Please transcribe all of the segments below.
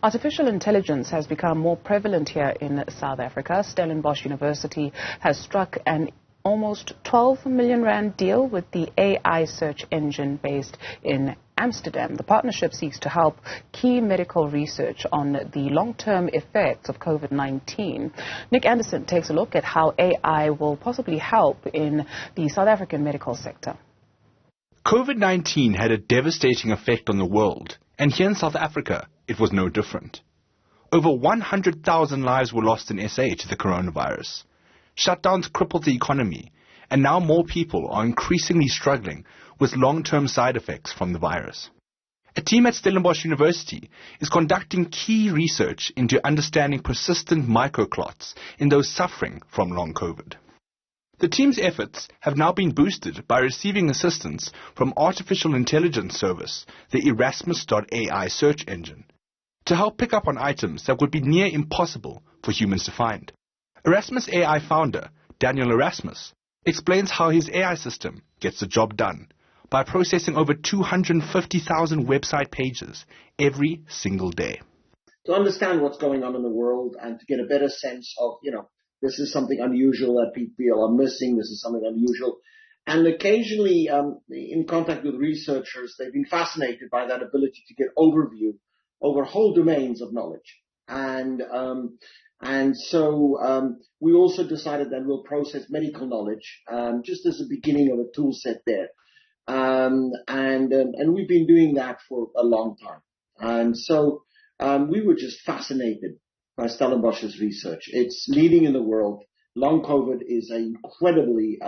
Artificial intelligence has become more prevalent here in South Africa. Stellenbosch University has struck an almost 12 million rand deal with the AI search engine based in Amsterdam. The partnership seeks to help key medical research on the long-term effects of COVID-19. Nick Andersen takes a look at how AI will possibly help in the South African medical sector. COVID-19 had a devastating effect on the world, and here in South Africa, it was no different. Over 100,000 lives were lost in SA to the coronavirus. Shutdowns crippled the economy, and now more people are increasingly struggling with long-term side effects from the virus. A team at Stellenbosch University is conducting key research into understanding persistent microclots in those suffering from long COVID. The team's efforts have now been boosted by receiving assistance from artificial intelligence service, the Erasmus.ai search engine, to help pick up on items that would be near impossible for humans to find. Erasmus AI founder, Daniel Erasmus, explains how his AI system gets the job done by processing over 250,000 website pages every single day. To understand what's going on in the world and to get a better sense of, this is something unusual that people are missing, this is something unusual. And occasionally, in contact with researchers, they've been fascinated by that ability to get overview over whole domains of knowledge. And so we also decided that we'll process medical knowledge just as a beginning of a tool set there. And we've been doing that for a long time. And so we were just fascinated by Stellenbosch's research. It's leading in the world. Long COVID is an incredibly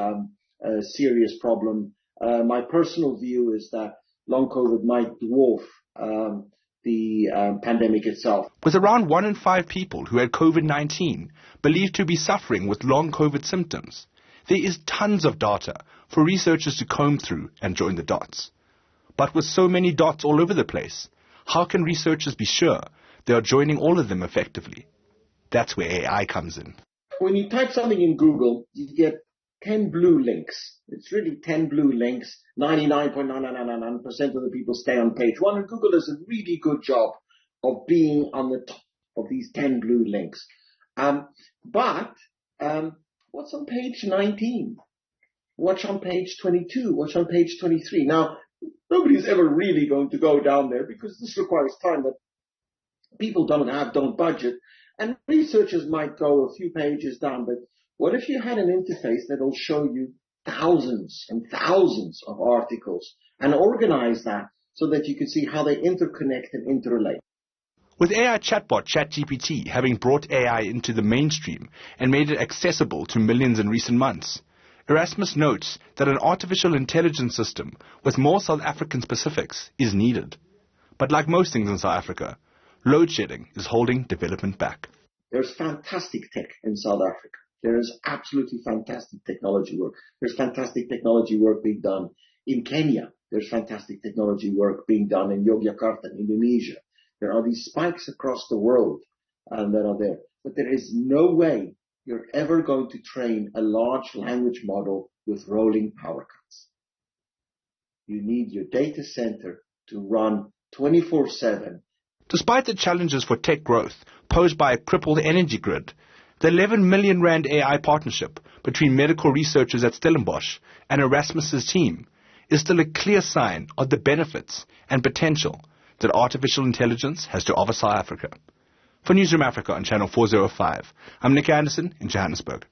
serious problem. My personal view is that long COVID might dwarf the pandemic itself. With around 1 in 5 people who had COVID-19 believed to be suffering with long COVID symptoms, there is tons of data for researchers to comb through and join the dots. But with so many dots all over the place, how can researchers be sure they are joining all of them effectively? That's where AI comes in. When you type something in Google, you get 10 blue links. It's really 10 blue links. 99.9999% of the people stay on page 1, and Google does a really good job of being on the top of these 10 blue links. But what's on page 19? What's on page 22? What's on page 23? Now, nobody's ever really going to go down there because this requires time that people don't budget. And researchers might go a few pages down, but what if you had an interface that will show you thousands and thousands of articles and organize that so that you can see how they interconnect and interrelate? With AI chatbot ChatGPT having brought AI into the mainstream and made it accessible to millions in recent months, Erasmus notes that an artificial intelligence system with more South African specifics is needed. But like most things in South Africa, load shedding is holding development back. There's fantastic tech in South Africa. There is absolutely fantastic technology work. There's fantastic technology work being done in Kenya. There's fantastic technology work being done in Yogyakarta, in Indonesia. There are these spikes across the world that are there. But there is no way you're ever going to train a large language model with rolling power cuts. You need your data center to run 24/7. Despite the challenges for tech growth posed by a crippled energy grid, the 11 million rand AI partnership between medical researchers at Stellenbosch and Erasmus's team is still a clear sign of the benefits and potential that artificial intelligence has to offer South Africa. For Newzroom Afrika on Channel 405, I'm Nick Andersen in Johannesburg.